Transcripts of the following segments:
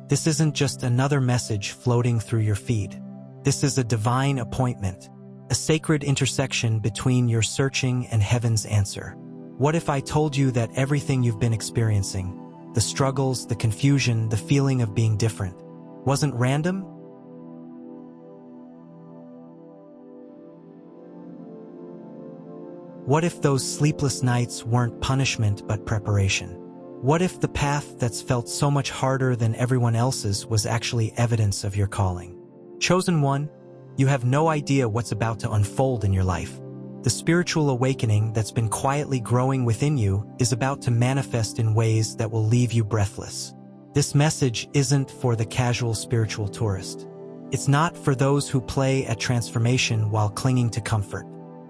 This isn't just another message floating through your feed. This is a divine appointment, a sacred intersection between your searching and heaven's answer. What if I told you that everything you've been experiencing, the struggles, the confusion, the feeling of being different, wasn't random? What if those sleepless nights weren't punishment but preparation? What if the path that's felt so much harder than everyone else's was actually evidence of your calling? Chosen one, you have no idea what's about to unfold in your life. The spiritual awakening that's been quietly growing within you is about to manifest in ways that will leave you breathless. This message isn't for the casual spiritual tourist. It's not for those who play at transformation while clinging to comfort.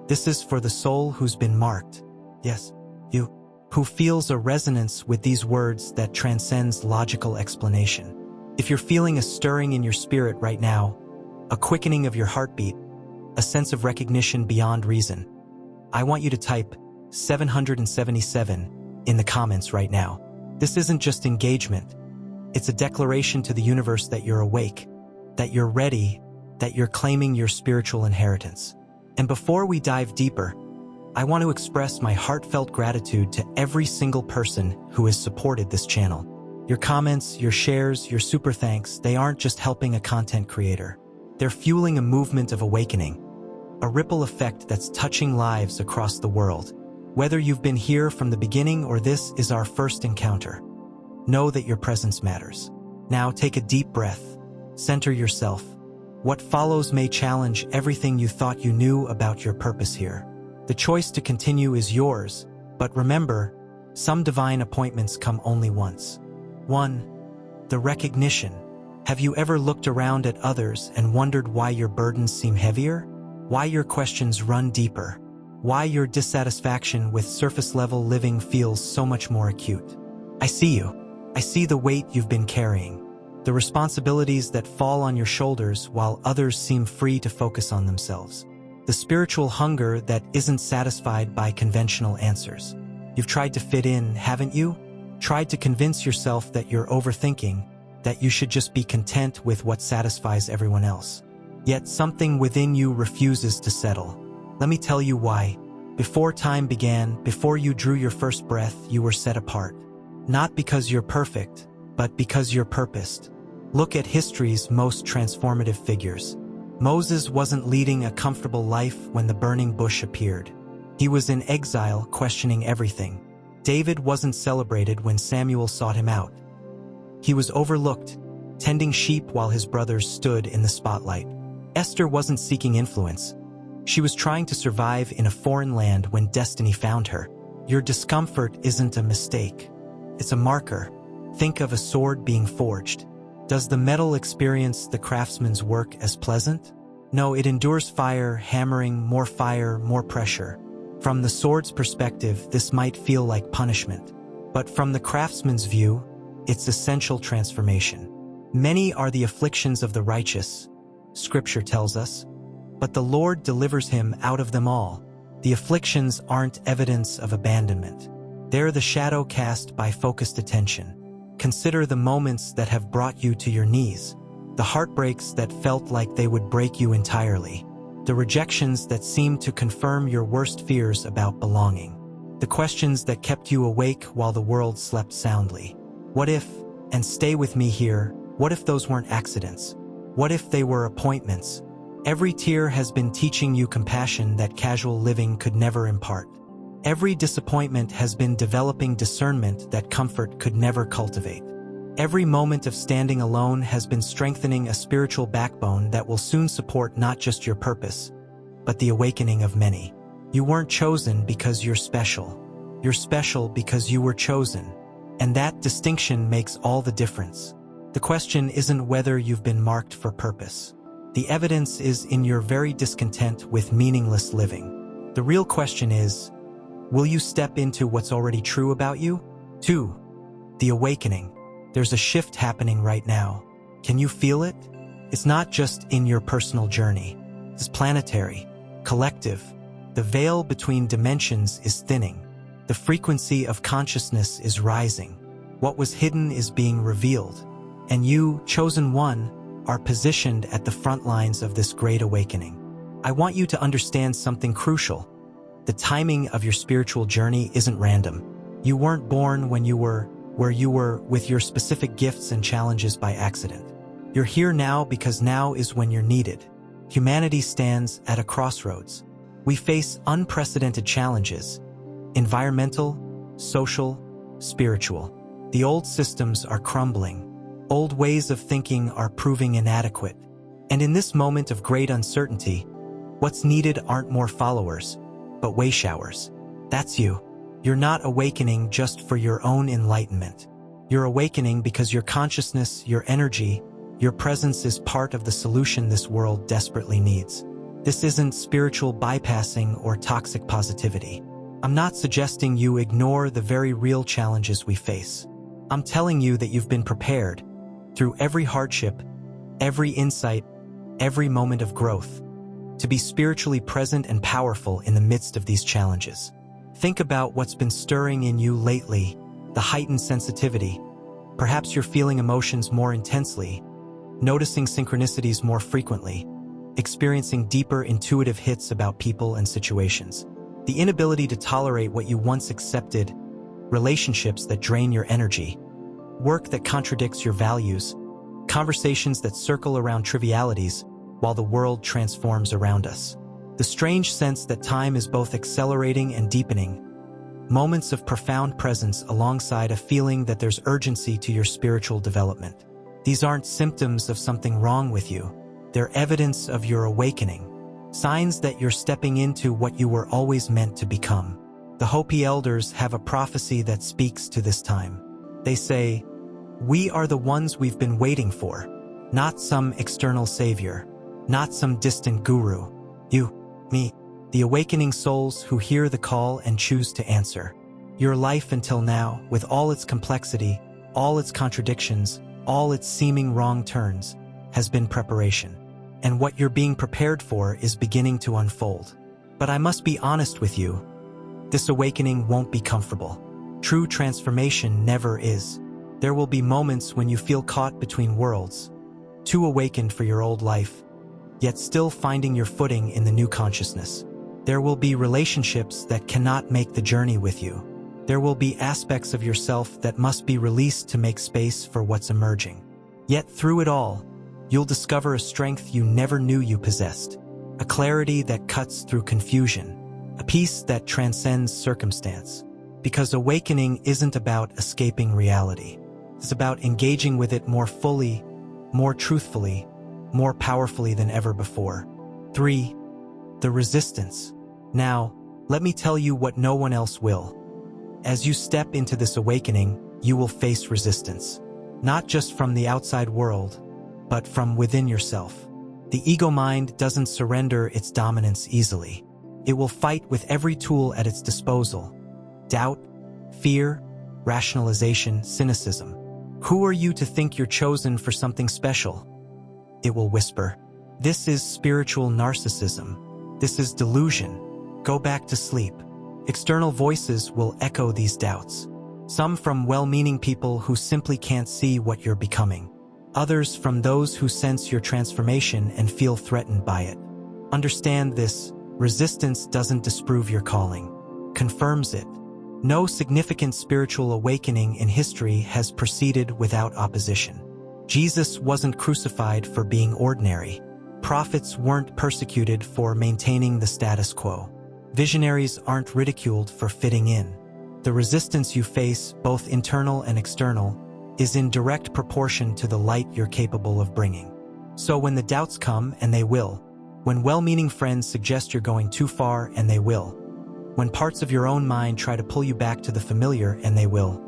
This is for the soul who's been marked. Yes, you, who feels a resonance with these words that transcends logical explanation. If you're feeling a stirring in your spirit right now, a quickening of your heartbeat, a sense of recognition beyond reason, I want you to type 777 in the comments right now. This isn't just engagement. It's a declaration to the universe that you're awake, that you're ready, that you're claiming your spiritual inheritance. And before we dive deeper, I want to express my heartfelt gratitude to every single person who has supported this channel. Your comments, your shares, your super thanks, they aren't just helping a content creator. They're fueling a movement of awakening, a ripple effect that's touching lives across the world. Whether you've been here from the beginning or this is our first encounter, know that your presence matters. Now take a deep breath, center yourself. What follows may challenge everything you thought you knew about your purpose here. The choice to continue is yours, but remember, some divine appointments come only once. 1. The recognition. Have you ever looked around at others and wondered why your burdens seem heavier? Why your questions run deeper? Why your dissatisfaction with surface-level living feels so much more acute? I see you. I see the weight you've been carrying, the responsibilities that fall on your shoulders while others seem free to focus on themselves. The spiritual hunger that isn't satisfied by conventional answers. You've tried to fit in, haven't you? Tried to convince yourself that you're overthinking, that you should just be content with what satisfies everyone else. Yet something within you refuses to settle. Let me tell you why. Before time began, before you drew your first breath, you were set apart. Not because you're perfect, but because you're purposed. Look at history's most transformative figures. Moses wasn't leading a comfortable life when the burning bush appeared. He was in exile, questioning everything. David wasn't celebrated when Samuel sought him out. He was overlooked, tending sheep while his brothers stood in the spotlight. Esther wasn't seeking influence. She was trying to survive in a foreign land when destiny found her. Your discomfort isn't a mistake. It's a marker. Think of a sword being forged. Does the metal experience the craftsman's work as pleasant? No, it endures fire, hammering, more pressure. From the sword's perspective, this might feel like punishment. But from the craftsman's view, it's essential transformation. Many are the afflictions of the righteous, Scripture tells us, but the Lord delivers him out of them all. The afflictions aren't evidence of abandonment. They're the shadow cast by focused attention. Consider the moments that have brought you to your knees, the heartbreaks that felt like they would break you entirely, the rejections that seemed to confirm your worst fears about belonging, the questions that kept you awake while the world slept soundly. What if, and stay with me here, what if those weren't accidents? What if they were appointments? Every tear has been teaching you compassion that casual living could never impart. Every disappointment has been developing discernment that comfort could never cultivate. Every moment of standing alone has been strengthening a spiritual backbone that will soon support not just your purpose, but the awakening of many. You weren't chosen because you're special. You're special because you were chosen. And that distinction makes all the difference. The question isn't whether you've been marked for purpose. The evidence is in your very discontent with meaningless living. The real question is, will you step into what's already true about you? 2. The awakening. There's a shift happening right now. Can you feel it? It's not just in your personal journey. It's planetary, collective. The veil between dimensions is thinning. The frequency of consciousness is rising. What was hidden is being revealed. And you, chosen one, are positioned at the front lines of this great awakening. I want you to understand something crucial. The timing of your spiritual journey isn't random. You weren't born when you were where you were with your specific gifts and challenges by accident. You're here now because now is when you're needed. Humanity stands at a crossroads. We face unprecedented challenges: environmental, social, spiritual. The old systems are crumbling. Old ways of thinking are proving inadequate. And in this moment of great uncertainty, what's needed aren't more followers, but way showers. That's you. You're not awakening just for your own enlightenment. You're awakening because your consciousness, your energy, your presence is part of the solution this world desperately needs. This isn't spiritual bypassing or toxic positivity. I'm not suggesting you ignore the very real challenges we face. I'm telling you that you've been prepared through every hardship, every insight, every moment of growth, to be spiritually present and powerful in the midst of these challenges. Think about what's been stirring in you lately, the heightened sensitivity. Perhaps you're feeling emotions more intensely, noticing synchronicities more frequently, experiencing deeper intuitive hits about people and situations. The inability to tolerate what you once accepted, relationships that drain your energy, work that contradicts your values, conversations that circle around trivialities while the world transforms around us. The strange sense that time is both accelerating and deepening, moments of profound presence alongside a feeling that there's urgency to your spiritual development. These aren't symptoms of something wrong with you. They're evidence of your awakening, signs that you're stepping into what you were always meant to become. The Hopi elders have a prophecy that speaks to this time. They say, "We are the ones we've been waiting for, not some external savior, not some distant guru. You, me, the awakening souls who hear the call and choose to answer." Your life until now, with all its complexity, all its contradictions, all its seeming wrong turns, has been preparation. And what you're being prepared for is beginning to unfold. But I must be honest with you, this awakening won't be comfortable. True transformation never is. There will be moments when you feel caught between worlds, too awakened for your old life, yet still finding your footing in the new consciousness. There will be relationships that cannot make the journey with you. There will be aspects of yourself that must be released to make space for what's emerging. Yet through it all, you'll discover a strength you never knew you possessed, a clarity that cuts through confusion, a peace that transcends circumstance. Because awakening isn't about escaping reality. It's about engaging with it more fully, more truthfully, more powerfully than ever before. 3. The resistance. Now, let me tell you what no one else will. As you step into this awakening, you will face resistance. Not just from the outside world, but from within yourself. The ego mind doesn't surrender its dominance easily. It will fight with every tool at its disposal: doubt, fear, rationalization, cynicism. Who are you to think you're chosen for something special? It will whisper. This is spiritual narcissism. This is delusion. Go back to sleep. External voices will echo these doubts. Some from well-meaning people who simply can't see what you're becoming. Others from those who sense your transformation and feel threatened by it. Understand this: resistance doesn't disprove your calling, confirms it. No significant spiritual awakening in history has proceeded without opposition. Jesus wasn't crucified for being ordinary. Prophets weren't persecuted for maintaining the status quo. Visionaries aren't ridiculed for fitting in. The resistance you face, both internal and external, is in direct proportion to the light you're capable of bringing. So when the doubts come, and they will, when well-meaning friends suggest you're going too far, and they will, when parts of your own mind try to pull you back to the familiar, and they will,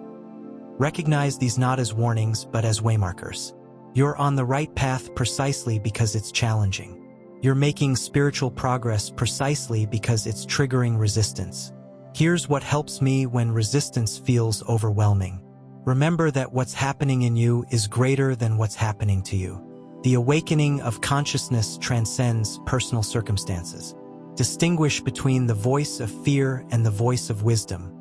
recognize these not as warnings but as waymarkers. You're on the right path precisely because it's challenging. You're making spiritual progress precisely because it's triggering resistance. Here's what helps me when resistance feels overwhelming. Remember that what's happening in you is greater than what's happening to you. The awakening of consciousness transcends personal circumstances. Distinguish between the voice of fear and the voice of wisdom.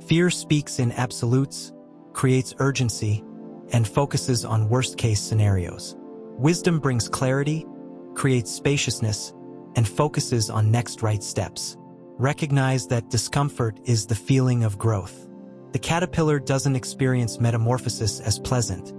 Fear speaks in absolutes, creates urgency, and focuses on worst-case scenarios. Wisdom brings clarity, creates spaciousness, and focuses on next right steps. Recognize that discomfort is the feeling of growth. The caterpillar doesn't experience metamorphosis as pleasant.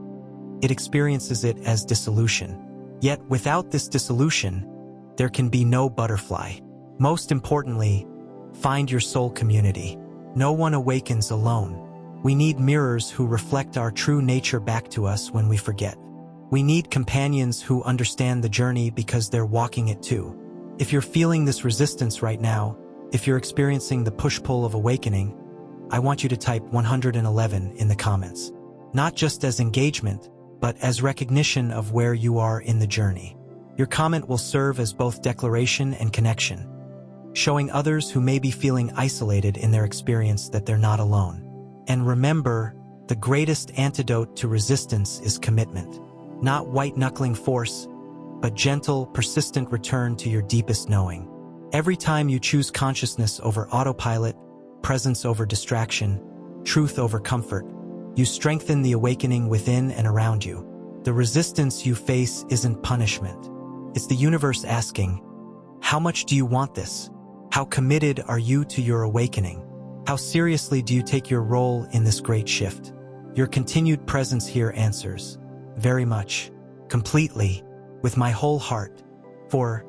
It experiences it as dissolution. Yet without this dissolution, there can be no butterfly. Most importantly, find your soul community. No one awakens alone. We need mirrors who reflect our true nature back to us when we forget. We need companions who understand the journey because they're walking it too. If you're feeling this resistance right now, if you're experiencing the push-pull of awakening, I want you to type 111 in the comments. Not just as engagement, but as recognition of where you are in the journey. Your comment will serve as both declaration and connection, showing others who may be feeling isolated in their experience that they're not alone. And remember, the greatest antidote to resistance is commitment. Not white-knuckling force, but gentle, persistent return to your deepest knowing. Every time you choose consciousness over autopilot, presence over distraction, truth over comfort, you strengthen the awakening within and around you. The resistance you face isn't punishment. It's the universe asking, how much do you want this? How committed are you to your awakening? How seriously do you take your role in this great shift? Your continued presence here answers, very much, completely, with my whole heart, for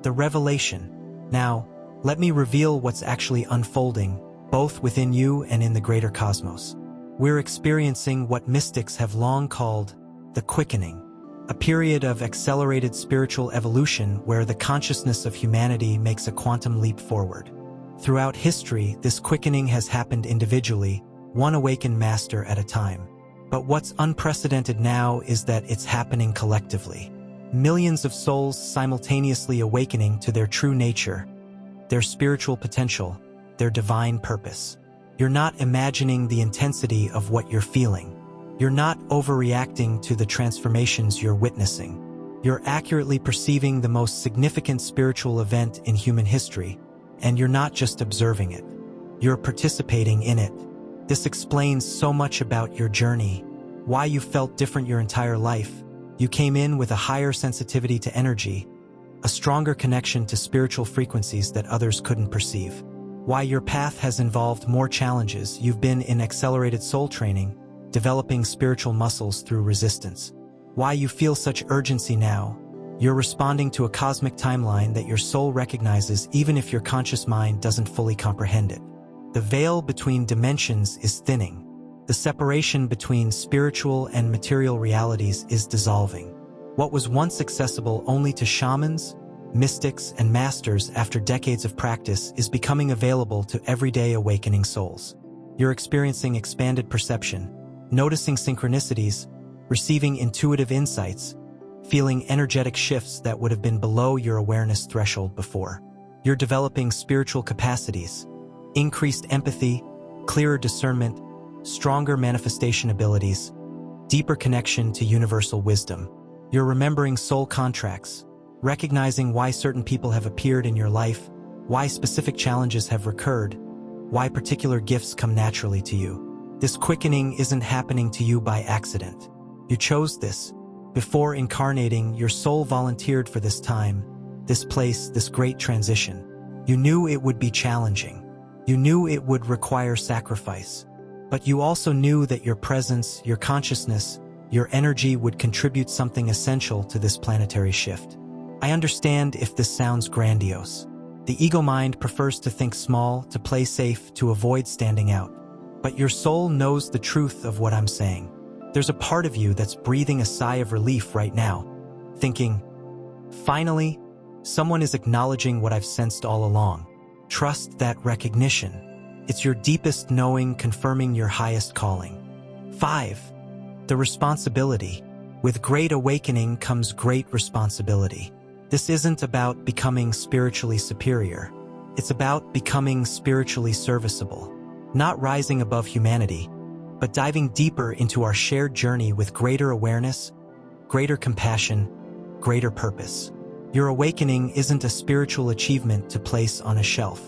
the revelation. Now, let me reveal what's actually unfolding, both within you and in the greater cosmos. We're experiencing what mystics have long called the quickening, a period of accelerated spiritual evolution where the consciousness of humanity makes a quantum leap forward. Throughout history, this quickening has happened individually, one awakened master at a time. But what's unprecedented now is that it's happening collectively. Millions of souls simultaneously awakening to their true nature, their spiritual potential, their divine purpose. You're not imagining the intensity of what you're feeling. You're not overreacting to the transformations you're witnessing. You're accurately perceiving the most significant spiritual event in human history, and you're not just observing it. You're participating in it. This explains so much about your journey, why you felt different your entire life. You came in with a higher sensitivity to energy, a stronger connection to spiritual frequencies that others couldn't perceive. Why your path has involved more challenges. You've been in accelerated soul training, developing spiritual muscles through resistance. Why you feel such urgency now. You're responding to a cosmic timeline that your soul recognizes even if your conscious mind doesn't fully comprehend it. The veil between dimensions is thinning. The separation between spiritual and material realities is dissolving. What was once accessible only to shamans, mystics, and masters after decades of practice is becoming available to everyday awakening souls. You're experiencing expanded perception, noticing synchronicities, receiving intuitive insights, feeling energetic shifts that would have been below your awareness threshold before. You're developing spiritual capacities, increased empathy, clearer discernment, stronger manifestation abilities, deeper connection to universal wisdom. You're remembering soul contracts, recognizing why certain people have appeared in your life, why specific challenges have recurred, why particular gifts come naturally to you. This quickening isn't happening to you by accident. You chose this. Before incarnating, your soul volunteered for this time, this place, this great transition. You knew it would be challenging. You knew it would require sacrifice. But you also knew that your presence, your consciousness, your energy would contribute something essential to this planetary shift. I understand if this sounds grandiose. The ego mind prefers to think small, to play safe, to avoid standing out. But your soul knows the truth of what I'm saying. There's a part of you that's breathing a sigh of relief right now, thinking, finally, someone is acknowledging what I've sensed all along. Trust that recognition. It's your deepest knowing confirming your highest calling. 5. The responsibility. With great awakening comes great responsibility. This isn't about becoming spiritually superior. It's about becoming spiritually serviceable. Not rising above humanity, but diving deeper into our shared journey with greater awareness, greater compassion, greater purpose. Your awakening isn't a spiritual achievement to place on a shelf.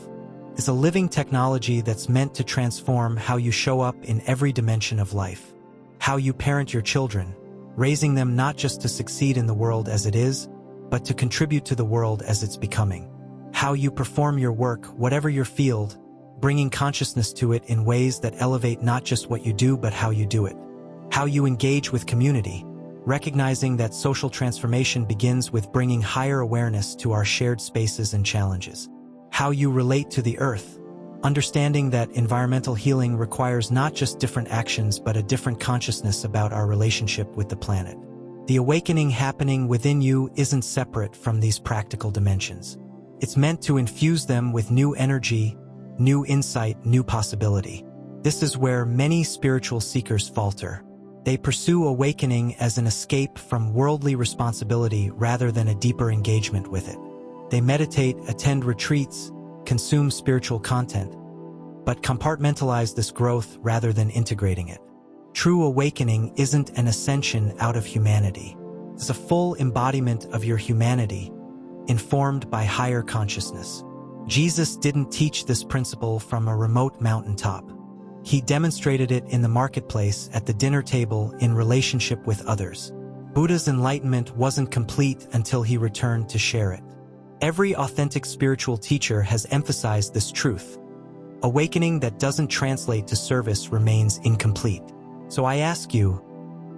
It's a living technology that's meant to transform how you show up in every dimension of life. how you parent your children, raising them not just to succeed in the world as it is, but to contribute to the world as it's becoming. How you perform your work, whatever your field, bringing consciousness to it in ways that elevate not just what you do but how you do it. How you engage with community, recognizing that social transformation begins with bringing higher awareness to our shared spaces and challenges. How you relate to the earth, understanding that environmental healing requires not just different actions but a different consciousness about our relationship with the planet. The awakening happening within you isn't separate from these practical dimensions. It's meant to infuse them with new energy, new insight, new possibility. This is where many spiritual seekers falter. They pursue awakening as an escape from worldly responsibility rather than a deeper engagement with it. They meditate, attend retreats, consume spiritual content, but compartmentalize this growth rather than integrating it. True awakening isn't an ascension out of humanity. It's a full embodiment of your humanity, informed by higher consciousness. Jesus didn't teach this principle from a remote mountaintop. He demonstrated it in the marketplace, at the dinner table, in relationship with others. Buddha's enlightenment wasn't complete until he returned to share it. Every authentic spiritual teacher has emphasized this truth. Awakening that doesn't translate to service remains incomplete. So I ask you,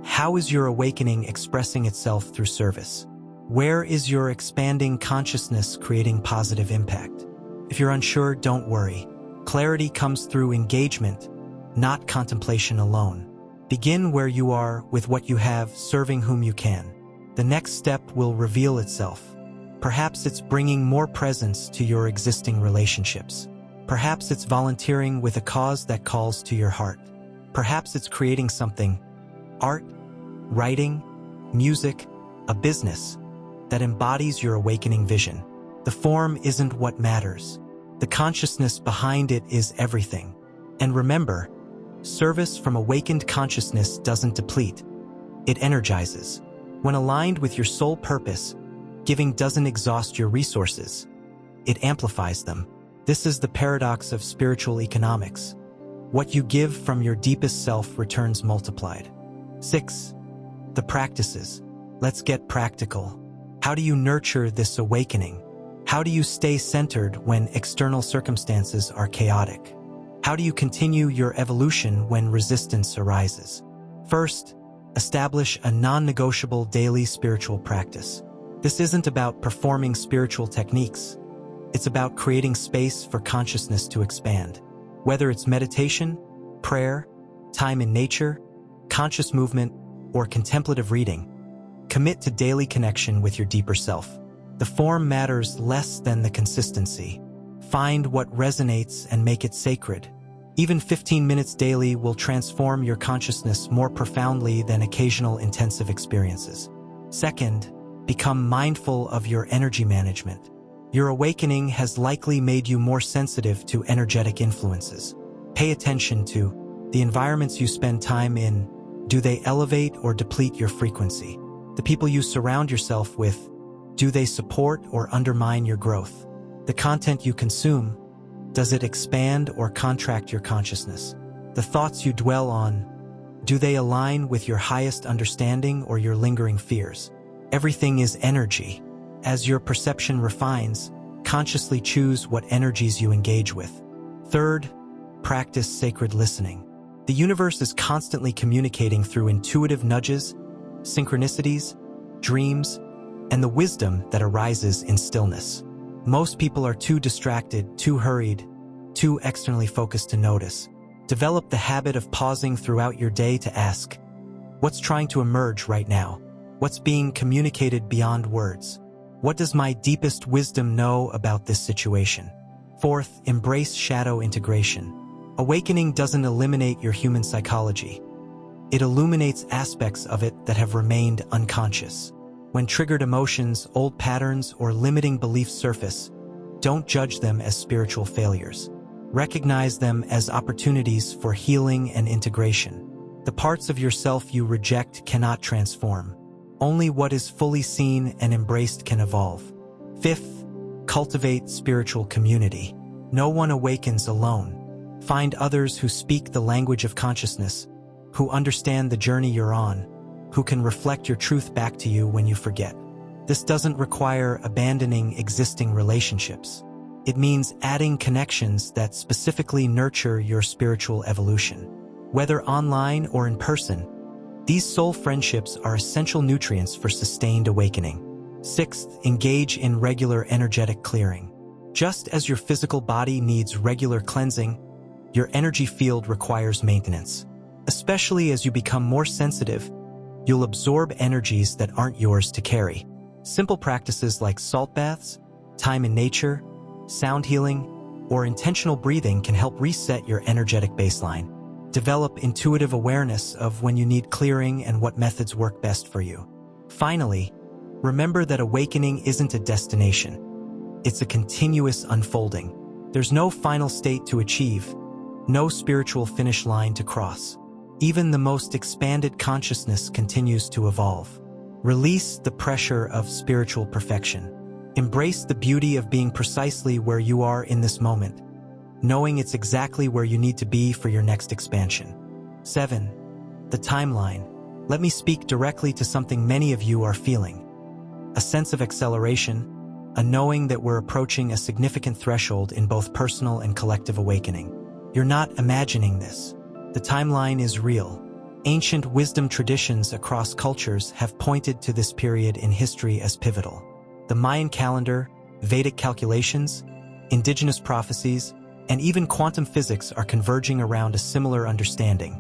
how is your awakening expressing itself through service? Where is your expanding consciousness creating positive impact? If you're unsure, don't worry. Clarity comes through engagement, not contemplation alone. Begin where you are, with what you have, serving whom you can. The next step will reveal itself. Perhaps it's bringing more presence to your existing relationships. Perhaps it's volunteering with a cause that calls to your heart. Perhaps it's creating something, art, writing, music, a business, that embodies your awakening vision. The form isn't what matters. The consciousness behind it is everything. And remember, service from awakened consciousness doesn't deplete. It energizes. When aligned with your soul purpose, giving doesn't exhaust your resources. It amplifies them. This is the paradox of spiritual economics. What you give from your deepest self returns multiplied. 6. The practices. Let's get practical. How do you nurture this awakening? How do you stay centered when external circumstances are chaotic? How do you continue your evolution when resistance arises? First, establish a non-negotiable daily spiritual practice. This isn't about performing spiritual techniques. It's about creating space for consciousness to expand. Whether it's meditation, prayer, time in nature, conscious movement, or contemplative reading, commit to daily connection with your deeper self. The form matters less than the consistency. Find what resonates and make it sacred. Even 15 minutes daily will transform your consciousness more profoundly than occasional intensive experiences. Second, become mindful of your energy management. Your awakening has likely made you more sensitive to energetic influences. Pay attention to the environments you spend time in. Do they elevate or deplete your frequency? The people you surround yourself with, do they support or undermine your growth? The content you consume, does it expand or contract your consciousness? The thoughts you dwell on, do they align with your highest understanding or your lingering fears? Everything is energy. As your perception refines, consciously choose what energies you engage with. Third, practice sacred listening. The universe is constantly communicating through intuitive nudges, synchronicities, dreams, and the wisdom that arises in stillness. Most people are too distracted, too hurried, too externally focused to notice. Develop the habit of pausing throughout your day to ask, what's trying to emerge right now? What's being communicated beyond words? What does my deepest wisdom know about this situation? Fourth, embrace shadow integration. Awakening doesn't eliminate your human psychology. It illuminates aspects of it that have remained unconscious. When triggered emotions, old patterns, or limiting beliefs surface, don't judge them as spiritual failures. Recognize them as opportunities for healing and integration. The parts of yourself you reject cannot transform. Only what is fully seen and embraced can evolve. Fifth, cultivate spiritual community. No one awakens alone. Find others who speak the language of consciousness, who understand the journey you're on, who can reflect your truth back to you when you forget. This doesn't require abandoning existing relationships. It means adding connections that specifically nurture your spiritual evolution. Whether online or in person, these soul friendships are essential nutrients for sustained awakening. Sixth, engage in regular energetic clearing. Just as your physical body needs regular cleansing, your energy field requires maintenance. Especially as you become more sensitive, you'll absorb energies that aren't yours to carry. Simple practices like salt baths, time in nature, sound healing, or intentional breathing can help reset your energetic baseline. Develop intuitive awareness of when you need clearing and what methods work best for you. Finally, remember that awakening isn't a destination. It's a continuous unfolding. There's no final state to achieve, no spiritual finish line to cross. Even the most expanded consciousness continues to evolve. Release the pressure of spiritual perfection. Embrace the beauty of being precisely where you are in this moment, knowing it's exactly where you need to be for your next expansion. 7. The timeline. Let me speak directly to something many of you are feeling. A sense of acceleration, a knowing that we're approaching a significant threshold in both personal and collective awakening. You're not imagining this. The timeline is real. Ancient wisdom traditions across cultures have pointed to this period in history as pivotal. The Mayan calendar, Vedic calculations, indigenous prophecies, and even quantum physics are converging around a similar understanding.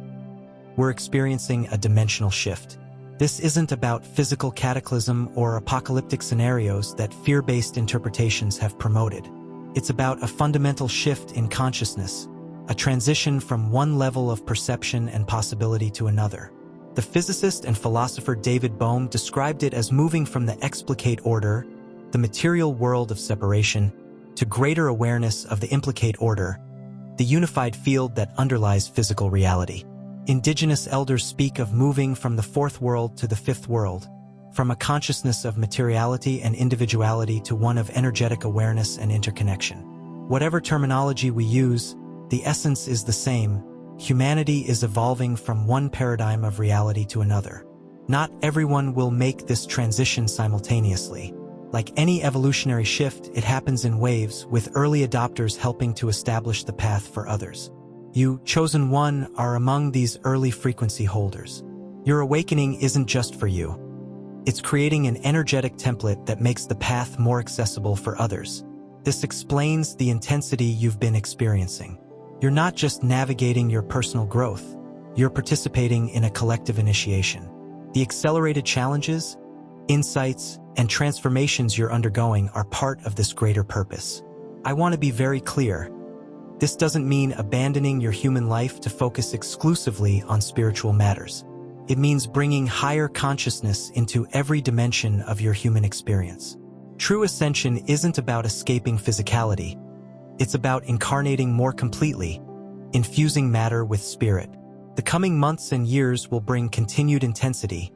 We're experiencing a dimensional shift. This isn't about physical cataclysm or apocalyptic scenarios that fear-based interpretations have promoted. It's about a fundamental shift in consciousness, a transition from one level of perception and possibility to another. The physicist and philosopher David Bohm described it as moving from the explicate order, the material world of separation, to greater awareness of the implicate order, the unified field that underlies physical reality. Indigenous elders speak of moving from the fourth world to the fifth world, from a consciousness of materiality and individuality to one of energetic awareness and interconnection. Whatever terminology we use, the essence is the same. Humanity is evolving from one paradigm of reality to another. Not everyone will make this transition simultaneously. Like any evolutionary shift, it happens in waves, with early adopters helping to establish the path for others. You, chosen one, are among these early frequency holders. Your awakening isn't just for you. It's creating an energetic template that makes the path more accessible for others. This explains the intensity you've been experiencing. You're not just navigating your personal growth, you're participating in a collective initiation. The accelerated challenges, insights, and transformations you're undergoing are part of this greater purpose. I want to be very clear. This doesn't mean abandoning your human life to focus exclusively on spiritual matters. It means bringing higher consciousness into every dimension of your human experience. True ascension isn't about escaping physicality. It's about incarnating more completely, infusing matter with spirit. The coming months and years will bring continued intensity,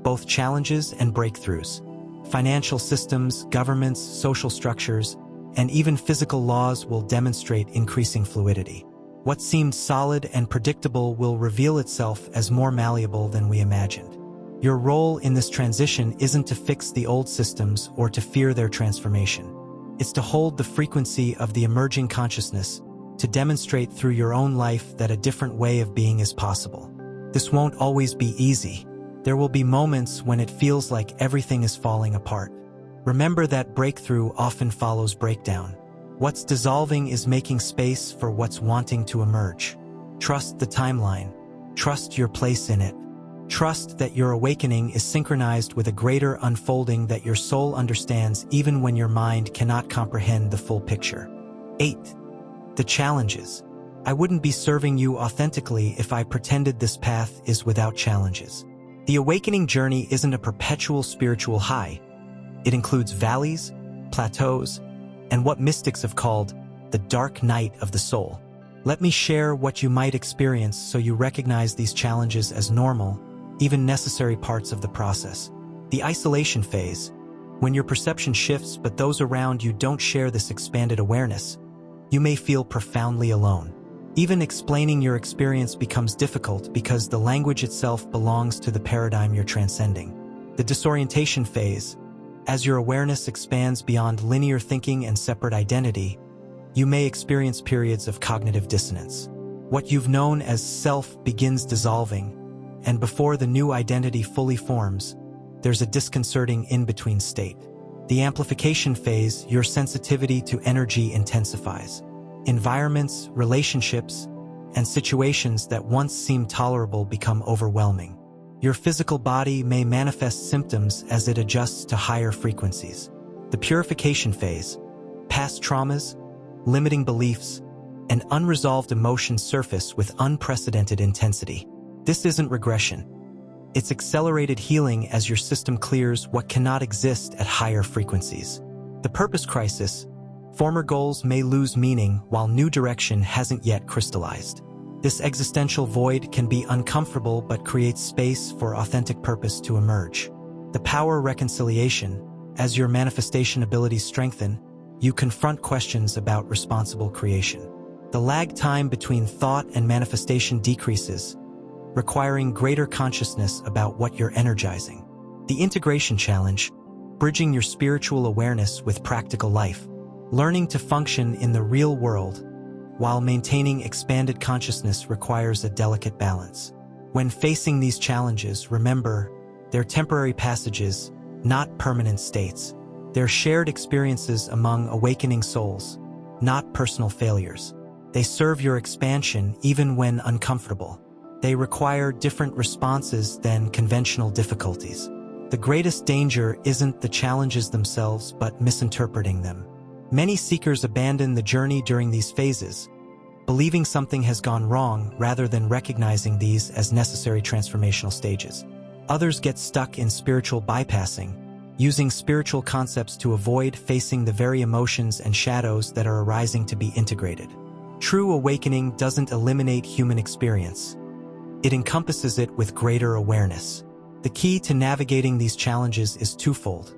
both challenges and breakthroughs. Financial systems, governments, social structures, and even physical laws will demonstrate increasing fluidity. What seemed solid and predictable will reveal itself as more malleable than we imagined. Your role in this transition isn't to fix the old systems or to fear their transformation. It's to hold the frequency of the emerging consciousness, to demonstrate through your own life that a different way of being is possible. This won't always be easy. There will be moments when it feels like everything is falling apart. Remember that breakthrough often follows breakdown. What's dissolving is making space for what's wanting to emerge. Trust the timeline. Trust your place in it. Trust that your awakening is synchronized with a greater unfolding that your soul understands even when your mind cannot comprehend the full picture. 8. The challenges. I wouldn't be serving you authentically if I pretended this path is without challenges. The awakening journey isn't a perpetual spiritual high. It includes valleys, plateaus, and what mystics have called the dark night of the soul. Let me share what you might experience so you recognize these challenges as normal, even necessary parts of the process. The isolation phase, when your perception shifts but those around you don't share this expanded awareness, you may feel profoundly alone. Even explaining your experience becomes difficult because the language itself belongs to the paradigm you're transcending. The disorientation phase, as your awareness expands beyond linear thinking and separate identity, you may experience periods of cognitive dissonance. What you've known as self begins dissolving, and before the new identity fully forms, there's a disconcerting in-between state. The amplification phase, your sensitivity to energy intensifies. Environments, relationships, and situations that once seemed tolerable become overwhelming. Your physical body may manifest symptoms as it adjusts to higher frequencies. The purification phase, past traumas, limiting beliefs, and unresolved emotions surface with unprecedented intensity. This isn't regression. It's accelerated healing as your system clears what cannot exist at higher frequencies. The purpose crisis, former goals may lose meaning while new direction hasn't yet crystallized. This existential void can be uncomfortable but creates space for authentic purpose to emerge. The power reconciliation, as your manifestation abilities strengthen, you confront questions about responsible creation. The lag time between thought and manifestation decreases, requiring greater consciousness about what you're energizing. The integration challenge, bridging your spiritual awareness with practical life, learning to function in the real world while maintaining expanded consciousness requires a delicate balance. When facing these challenges, remember, they're temporary passages, not permanent states. They're shared experiences among awakening souls, not personal failures. They serve your expansion even when uncomfortable. They require different responses than conventional difficulties. The greatest danger isn't the challenges themselves, but misinterpreting them. Many seekers abandon the journey during these phases, believing something has gone wrong rather than recognizing these as necessary transformational stages. Others get stuck in spiritual bypassing, using spiritual concepts to avoid facing the very emotions and shadows that are arising to be integrated. True awakening doesn't eliminate human experience. It encompasses it with greater awareness. The key to navigating these challenges is twofold: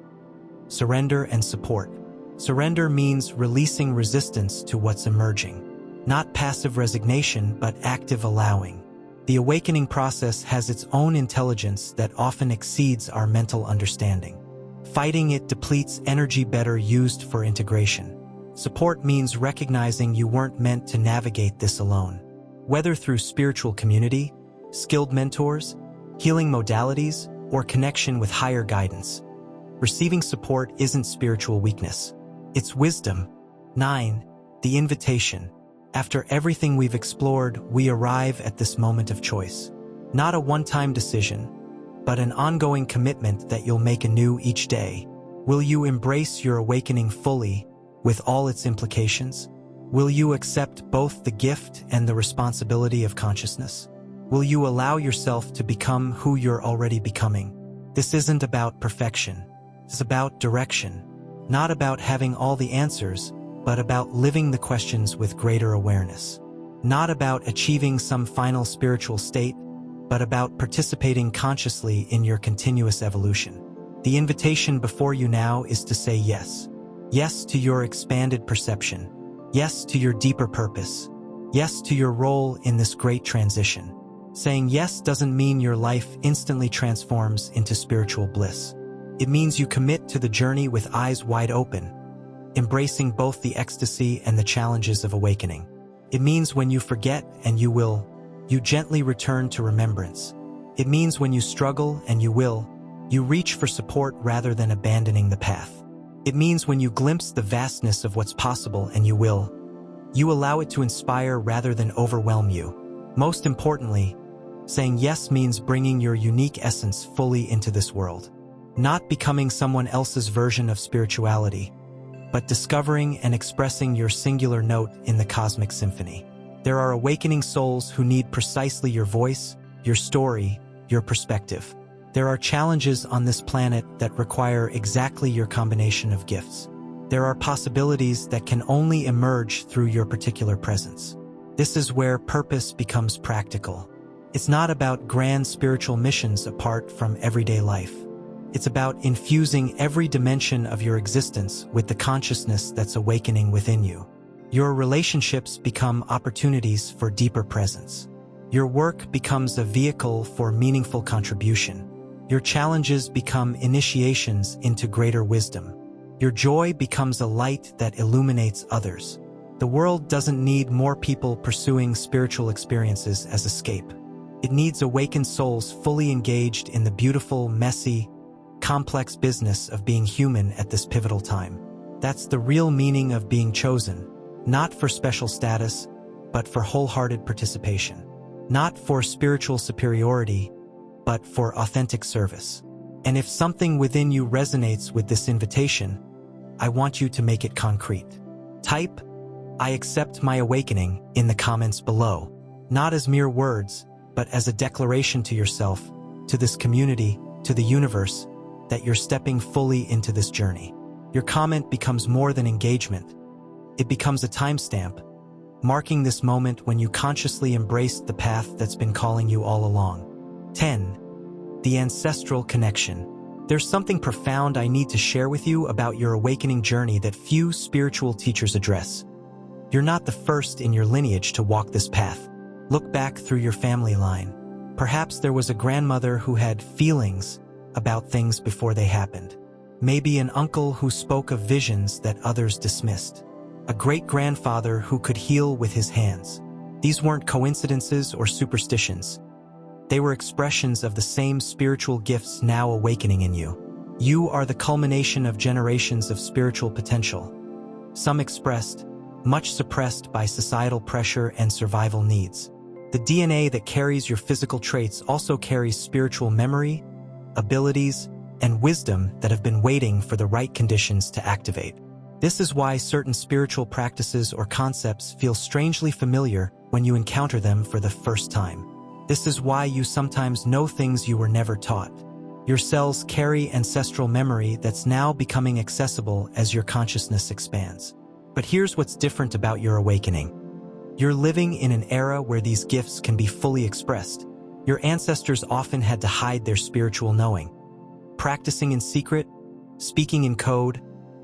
surrender and support. Surrender means releasing resistance to what's emerging. Not passive resignation, but active allowing. The awakening process has its own intelligence that often exceeds our mental understanding. Fighting it depletes energy better used for integration. Support means recognizing you weren't meant to navigate this alone. Whether through spiritual community, skilled mentors, healing modalities, or connection with higher guidance, receiving support isn't spiritual weakness. It's wisdom. 9. The invitation. After everything we've explored, we arrive at this moment of choice. Not a one-time decision, but an ongoing commitment that you'll make anew each day. Will you embrace your awakening fully, with all its implications? Will you accept both the gift and the responsibility of consciousness? Will you allow yourself to become who you're already becoming? This isn't about perfection. It's about direction. Not about having all the answers, but about living the questions with greater awareness. Not about achieving some final spiritual state, but about participating consciously in your continuous evolution. The invitation before you now is to say yes. Yes to your expanded perception. Yes to your deeper purpose. Yes to your role in this great transition. Saying yes doesn't mean your life instantly transforms into spiritual bliss. It means you commit to the journey with eyes wide open, embracing both the ecstasy and the challenges of awakening. It means when you forget, and you will, you gently return to remembrance. It means when you struggle, and you will, you reach for support rather than abandoning the path. It means when you glimpse the vastness of what's possible, and you will, you allow it to inspire rather than overwhelm you. Most importantly, saying yes means bringing your unique essence fully into this world. Not becoming someone else's version of spirituality, but discovering and expressing your singular note in the cosmic symphony. There are awakening souls who need precisely your voice, your story, your perspective. There are challenges on this planet that require exactly your combination of gifts. There are possibilities that can only emerge through your particular presence. This is where purpose becomes practical. It's not about grand spiritual missions apart from everyday life. It's about infusing every dimension of your existence with the consciousness that's awakening within you. Your relationships become opportunities for deeper presence. Your work becomes a vehicle for meaningful contribution. Your challenges become initiations into greater wisdom. Your joy becomes a light that illuminates others. The world doesn't need more people pursuing spiritual experiences as escape. It needs awakened souls fully engaged in the beautiful, messy, complex business of being human at this pivotal time. That's the real meaning of being chosen, not for special status, but for wholehearted participation. Not for spiritual superiority, but for authentic service. And if something within you resonates with this invitation, I want you to make it concrete. Type, "I accept my awakening," in the comments below, not as mere words, but as a declaration to yourself, to this community, to the universe, that you're stepping fully into this journey. Your comment becomes more than engagement. It becomes a timestamp, marking this moment when you consciously embraced the path that's been calling you all along. 10. The ancestral connection. There's something profound I need to share with you about your awakening journey that few spiritual teachers address. You're not the first in your lineage to walk this path. Look back through your family line. Perhaps there was a grandmother who had feelings about things before they happened. Maybe an uncle who spoke of visions that others dismissed. A great-grandfather who could heal with his hands. These weren't coincidences or superstitions. They were expressions of the same spiritual gifts now awakening in you. You are the culmination of generations of spiritual potential. Some expressed, much suppressed by societal pressure and survival needs. The DNA that carries your physical traits also carries spiritual memory, abilities, and wisdom that have been waiting for the right conditions to activate. This is why certain spiritual practices or concepts feel strangely familiar when you encounter them for the first time. This is why you sometimes know things you were never taught. Your cells carry ancestral memory that's now becoming accessible as your consciousness expands. But here's what's different about your awakening. You're living in an era where these gifts can be fully expressed. Your ancestors often had to hide their spiritual knowing, practicing in secret, speaking in code,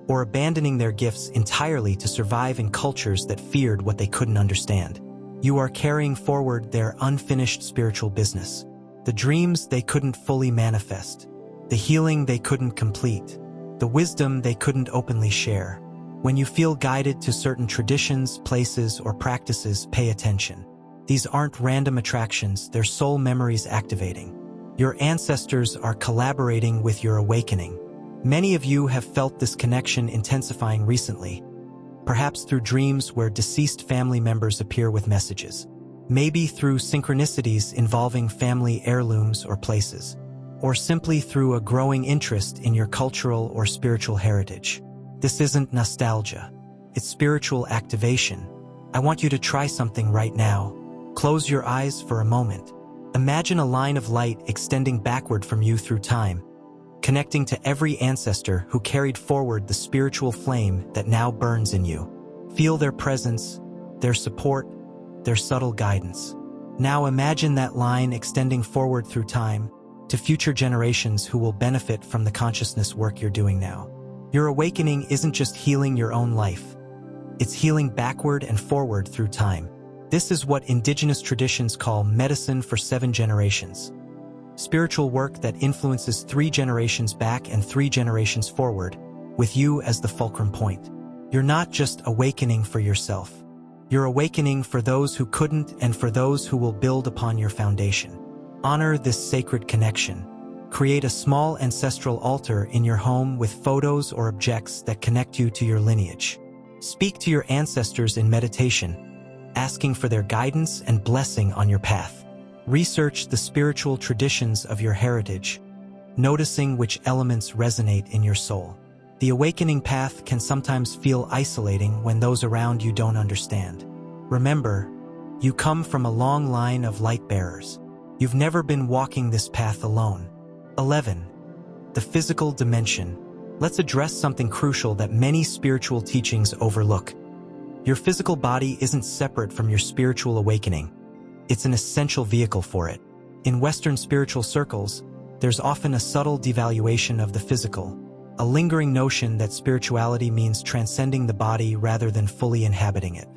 or abandoning their gifts entirely to survive in cultures that feared what they couldn't understand. You are carrying forward their unfinished spiritual business, the dreams they couldn't fully manifest, the healing they couldn't complete, the wisdom they couldn't openly share. When you feel guided to certain traditions, places, or practices, pay attention. These aren't random attractions, they're soul memories activating. Your ancestors are collaborating with your awakening. Many of you have felt this connection intensifying recently, perhaps through dreams where deceased family members appear with messages, maybe through synchronicities involving family heirlooms or places, or simply through a growing interest in your cultural or spiritual heritage. This isn't nostalgia, it's spiritual activation. I want you to try something right now. Close your eyes for a moment. Imagine a line of light extending backward from you through time, connecting to every ancestor who carried forward the spiritual flame that now burns in you. Feel their presence, their support, their subtle guidance. Now imagine that line extending forward through time to future generations who will benefit from the consciousness work you're doing now. Your awakening isn't just healing your own life. It's healing backward and forward through time. This is what indigenous traditions call medicine for 7 generations. Spiritual work that influences 3 generations back and 3 generations forward, with you as the fulcrum point. You're not just awakening for yourself. You're awakening for those who couldn't and for those who will build upon your foundation. Honor this sacred connection. Create a small ancestral altar in your home with photos or objects that connect you to your lineage. Speak to your ancestors in meditation, asking for their guidance and blessing on your path. Research the spiritual traditions of your heritage, noticing which elements resonate in your soul. The awakening path can sometimes feel isolating when those around you don't understand. Remember, you come from a long line of light bearers. You've never been walking this path alone. 11. The physical dimension. Let's address something crucial that many spiritual teachings overlook. Your physical body isn't separate from your spiritual awakening. It's an essential vehicle for it. In Western spiritual circles, there's often a subtle devaluation of the physical, a lingering notion that spirituality means transcending the body rather than fully inhabiting it.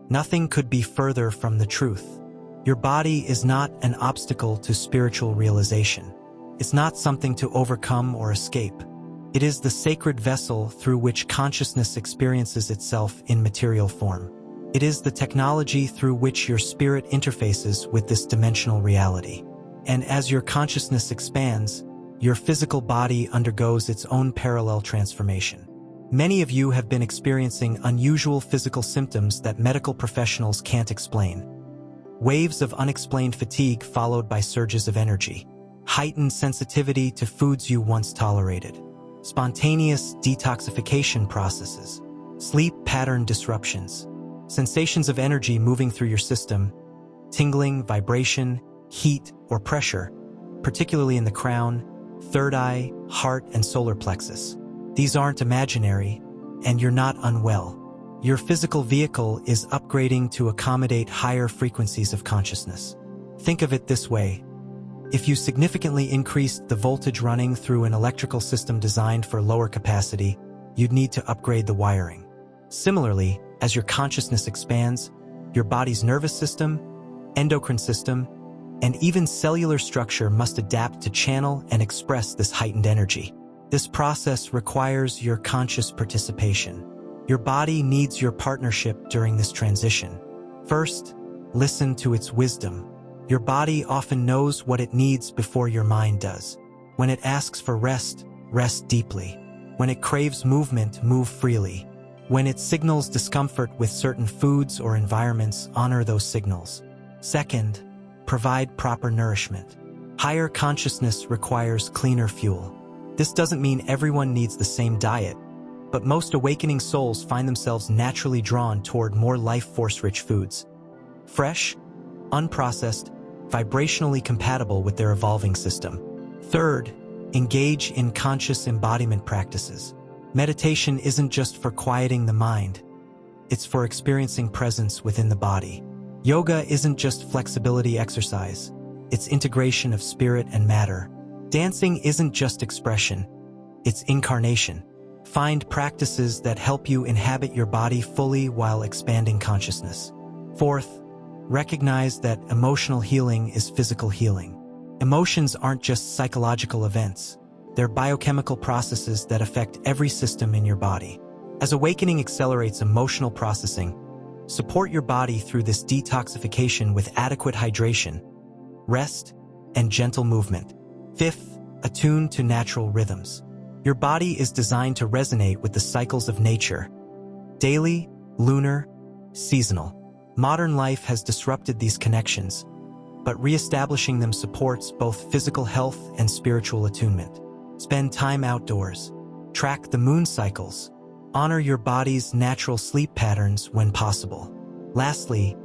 Nothing could be further from the truth. Your body is not an obstacle to spiritual realization. It's not something to overcome or escape. It is the sacred vessel through which consciousness experiences itself in material form. It is the technology through which your spirit interfaces with this dimensional reality. And as your consciousness expands, your physical body undergoes its own parallel transformation. Many of you have been experiencing unusual physical symptoms that medical professionals can't explain. Waves of unexplained fatigue followed by surges of energy. Heightened sensitivity to foods you once tolerated. Spontaneous detoxification processes. Sleep pattern disruptions. Sensations of energy moving through your system. Tingling, vibration, heat, or pressure, particularly in the crown, third eye, heart, and solar plexus. These aren't imaginary, and you're not unwell. Your physical vehicle is upgrading to accommodate higher frequencies of consciousness. Think of it this way. If you significantly increased the voltage running through an electrical system designed for lower capacity, you'd need to upgrade the wiring. Similarly, as your consciousness expands, your body's nervous system, endocrine system, and even cellular structure must adapt to channel and express this heightened energy. This process requires your conscious participation. Your body needs your partnership during this transition. First, listen to its wisdom. Your body often knows what it needs before your mind does. When it asks for rest, rest deeply. When it craves movement, move freely. When it signals discomfort with certain foods or environments, honor those signals. Second, provide proper nourishment. Higher consciousness requires cleaner fuel. This doesn't mean everyone needs the same diet, but most awakening souls find themselves naturally drawn toward more life force-rich foods. Fresh, unprocessed, vibrationally compatible with their evolving system. Third, engage in conscious embodiment practices. Meditation isn't just for quieting the mind. It's for experiencing presence within the body. Yoga isn't just flexibility exercise. It's integration of spirit and matter. Dancing isn't just expression. It's incarnation. Find practices that help you inhabit your body fully while expanding consciousness. Fourth, recognize that emotional healing is physical healing. Emotions aren't just psychological events. They're biochemical processes that affect every system in your body. As awakening accelerates emotional processing, support your body through this detoxification with adequate hydration, rest, and gentle movement. Fifth, attune to natural rhythms. Your body is designed to resonate with the cycles of nature. Daily, lunar, seasonal. Modern life has disrupted these connections, but re-establishing them supports both physical health and spiritual attunement. Spend time outdoors. Track the moon cycles. Honor your body's natural sleep patterns when possible. Lastly,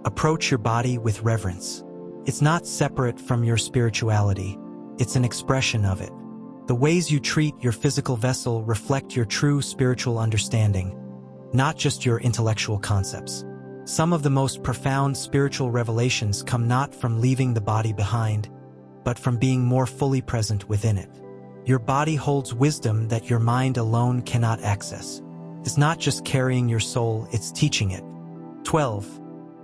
approach your body with reverence. It's not separate from your spirituality. It's an expression of it. The ways you treat your physical vessel reflect your true spiritual understanding, not just your intellectual concepts. Some of the most profound spiritual revelations come not from leaving the body behind, but from being more fully present within it. Your body holds wisdom that your mind alone cannot access. It's not just carrying your soul, it's teaching it. 12.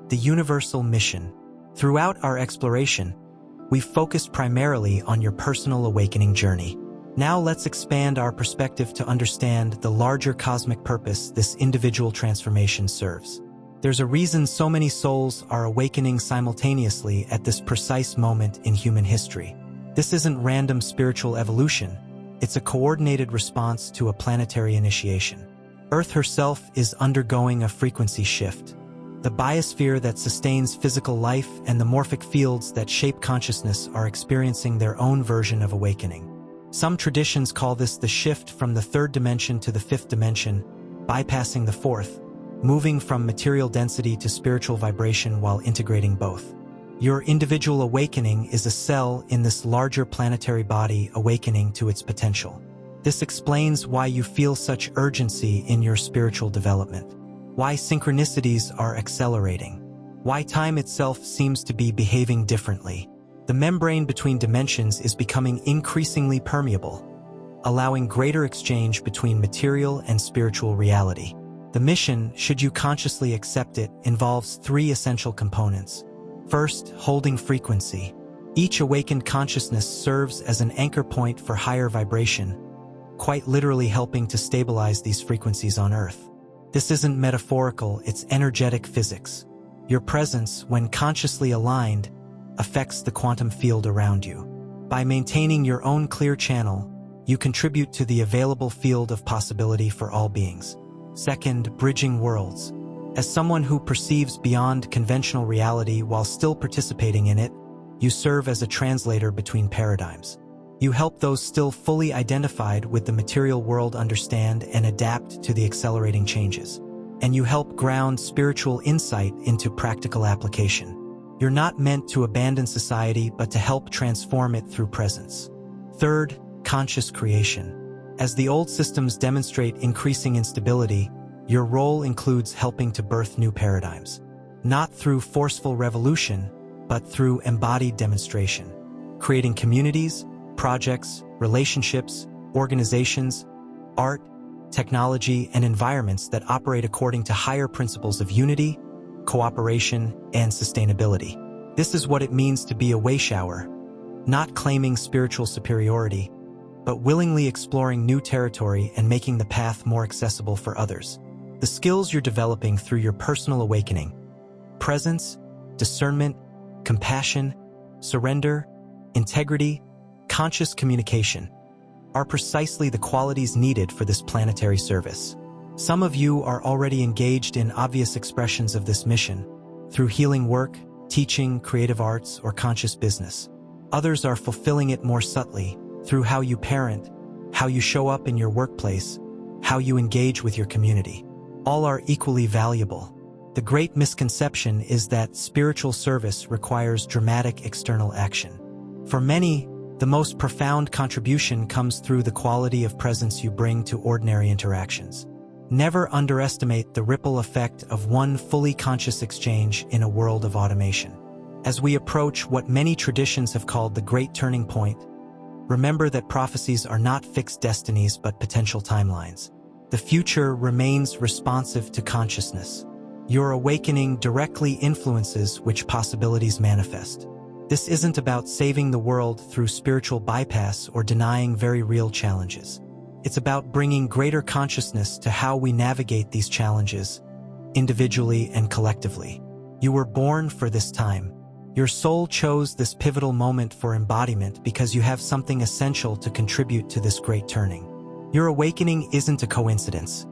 The universal mission. Throughout our exploration, we've focused primarily on your personal awakening journey. Now let's expand our perspective to understand the larger cosmic purpose this individual transformation serves. There's a reason so many souls are awakening simultaneously at this precise moment in human history. This isn't random spiritual evolution. It's a coordinated response to a planetary initiation. Earth herself is undergoing a frequency shift. The biosphere that sustains physical life and the morphic fields that shape consciousness are experiencing their own version of awakening. Some traditions call this the shift from the third dimension to the fifth dimension, bypassing the fourth, moving from material density to spiritual vibration while integrating both. Your individual awakening is a cell in this larger planetary body awakening to its potential. This explains why you feel such urgency in your spiritual development, why synchronicities are accelerating, why time itself seems to be behaving differently. The membrane between dimensions is becoming increasingly permeable. allowing greater exchange between material and spiritual reality. The mission, should you consciously accept it, involves three essential components. First, holding frequency. Each awakened consciousness serves as an anchor point for higher vibration, quite literally helping to stabilize these frequencies on Earth. This isn't metaphorical, it's energetic physics. Your presence, when consciously aligned, affects the quantum field around you. By maintaining your own clear channel, you contribute to the available field of possibility for all beings. Second, bridging worlds. As someone who perceives beyond conventional reality while still participating in it, you serve as a translator between paradigms. You help those still fully identified with the material world understand and adapt to the accelerating changes. And you help ground spiritual insight into practical application. You're not meant to abandon society, but to help transform it through presence. Third, conscious creation. As the old systems demonstrate increasing instability, your role includes helping to birth new paradigms. Not through forceful revolution, but through embodied demonstration. Creating communities, projects, relationships, organizations, art, technology, and environments that operate according to higher principles of unity, cooperation, and sustainability. This is what it means to be a wayshower, not claiming spiritual superiority, but willingly exploring new territory and making the path more accessible for others. The skills you're developing through your personal awakening, presence, discernment, compassion, surrender, integrity, conscious communication, are precisely the qualities needed for this planetary service. Some of you are already engaged in obvious expressions of this mission, through healing work, teaching, creative arts, or conscious business. Others are fulfilling it more subtly, through how you parent, how you show up in your workplace, how you engage with your community. All are equally valuable. The great misconception is that spiritual service requires dramatic external action. For many, the most profound contribution comes through the quality of presence you bring to ordinary interactions. Never underestimate the ripple effect of one fully conscious exchange in a world of automation. As we approach what many traditions have called the Great Turning Point, remember that prophecies are not fixed destinies but potential timelines. The future remains responsive to consciousness. Your awakening directly influences which possibilities manifest. This isn't about saving the world through spiritual bypass or denying very real challenges. It's about bringing greater consciousness to how we navigate these challenges, individually and collectively. You were born for this time. Your soul chose this pivotal moment for embodiment because you have something essential to contribute to this great turning. Your awakening isn't a coincidence.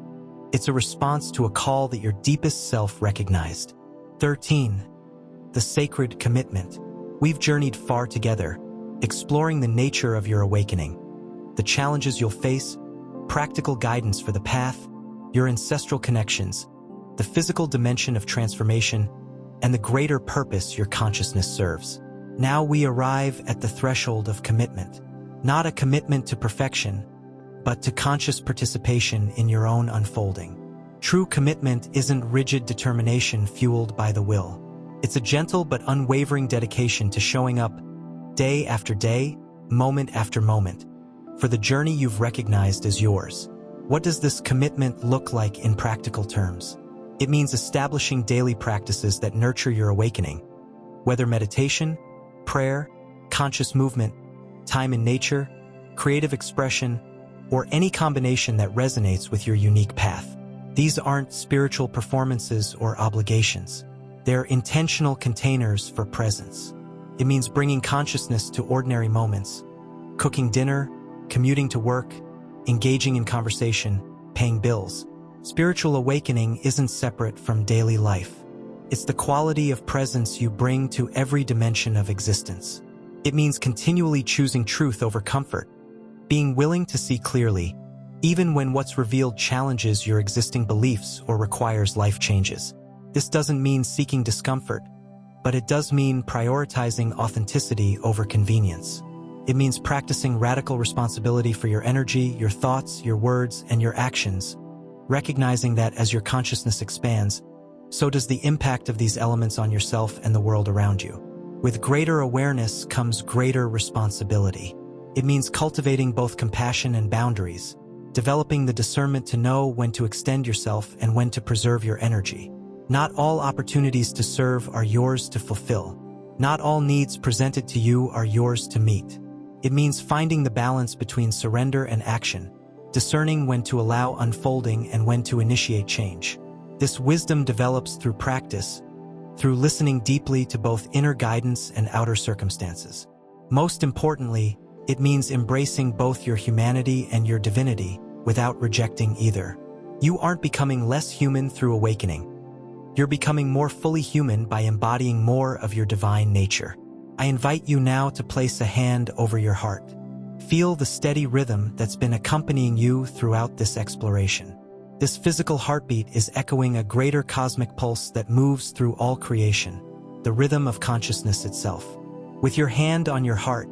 It's a response to a call that your deepest self recognized. 13. The sacred commitment. We've journeyed far together, exploring the nature of your awakening, the challenges you'll face, practical guidance for the path, your ancestral connections, the physical dimension of transformation, and the greater purpose your consciousness serves. Now we arrive at the threshold of commitment, not a commitment to perfection, but to conscious participation in your own unfolding. True commitment isn't rigid determination fueled by the will. It's a gentle but unwavering dedication to showing up day after day, moment after moment, for the journey you've recognized as yours. What does this commitment look like in practical terms? It means establishing daily practices that nurture your awakening, whether meditation, prayer, conscious movement, time in nature, creative expression, or any combination that resonates with your unique path. These aren't spiritual performances or obligations. They're intentional containers for presence. It means bringing consciousness to ordinary moments, cooking dinner, commuting to work, engaging in conversation, paying bills. Spiritual awakening isn't separate from daily life. It's the quality of presence you bring to every dimension of existence. It means continually choosing truth over comfort, being willing to see clearly, even when what's revealed challenges your existing beliefs or requires life changes. This doesn't mean seeking discomfort, but it does mean prioritizing authenticity over convenience. It means practicing radical responsibility for your energy, your thoughts, your words, and your actions, recognizing that as your consciousness expands, so does the impact of these elements on yourself and the world around you. With greater awareness comes greater responsibility. It means cultivating both compassion and boundaries, developing the discernment to know when to extend yourself and when to preserve your energy. Not all opportunities to serve are yours to fulfill. Not all needs presented to you are yours to meet. It means finding the balance between surrender and action, discerning when to allow unfolding and when to initiate change. This wisdom develops through practice, through listening deeply to both inner guidance and outer circumstances. Most importantly, it means embracing both your humanity and your divinity without rejecting either. You aren't becoming less human through awakening. You're becoming more fully human by embodying more of your divine nature. I invite you now to place a hand over your heart. Feel the steady rhythm that's been accompanying you throughout this exploration. This physical heartbeat is echoing a greater cosmic pulse that moves through all creation, the rhythm of consciousness itself. With your hand on your heart,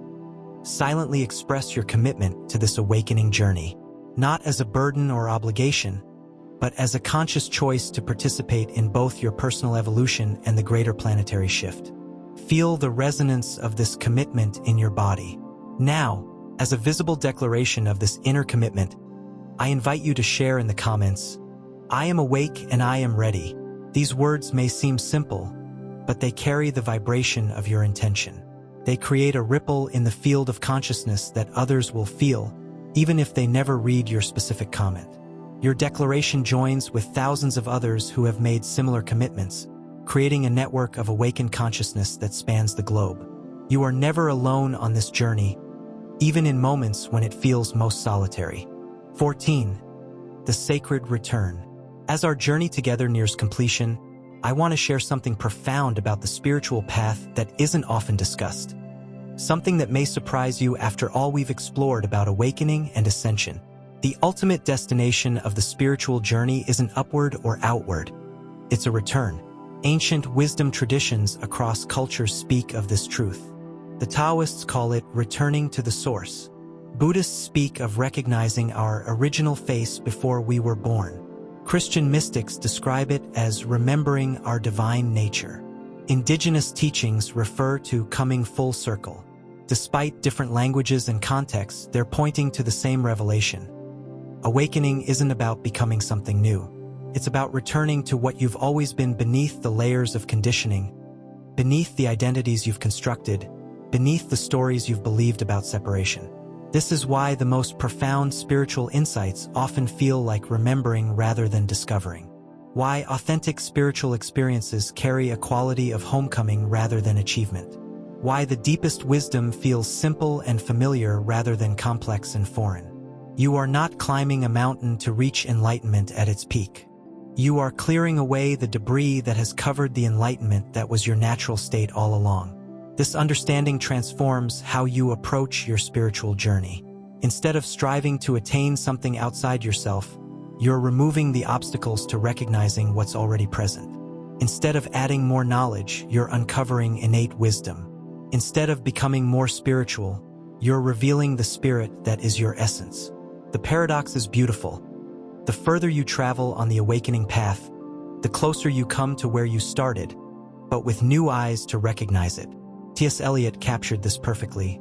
silently express your commitment to this awakening journey, not as a burden or obligation, but as a conscious choice to participate in both your personal evolution and the greater planetary shift. Feel the resonance of this commitment in your body. Now, as a visible declaration of this inner commitment, I invite you to share in the comments, "I am awake and I am ready." These words may seem simple, but they carry the vibration of your intention. They create a ripple in the field of consciousness that others will feel, even if they never read your specific comment. Your declaration joins with thousands of others who have made similar commitments, creating a network of awakened consciousness that spans the globe. You are never alone on this journey, even in moments when it feels most solitary. 14. The Sacred Return. As our journey together nears completion, I want to share something profound about the spiritual path that isn't often discussed. Something that may surprise you after all we've explored about awakening and ascension. The ultimate destination of the spiritual journey isn't upward or outward. It's a return. Ancient wisdom traditions across cultures speak of this truth. The Taoists call it returning to the source. Buddhists speak of recognizing our original face before we were born. Christian mystics describe it as remembering our divine nature. Indigenous teachings refer to coming full circle. Despite different languages and contexts, they're pointing to the same revelation. Awakening isn't about becoming something new. It's about returning to what you've always been beneath the layers of conditioning, beneath the identities you've constructed, beneath the stories you've believed about separation. This is why the most profound spiritual insights often feel like remembering rather than discovering. Why authentic spiritual experiences carry a quality of homecoming rather than achievement. Why the deepest wisdom feels simple and familiar rather than complex and foreign. You are not climbing a mountain to reach enlightenment at its peak. You are clearing away the debris that has covered the enlightenment that was your natural state all along. This understanding transforms how you approach your spiritual journey. Instead of striving to attain something outside yourself, you're removing the obstacles to recognizing what's already present. Instead of adding more knowledge, you're uncovering innate wisdom. Instead of becoming more spiritual, you're revealing the spirit that is your essence. The paradox is beautiful. The further you travel on the awakening path, the closer you come to where you started, but with new eyes to recognize it. T.S. Eliot captured this perfectly.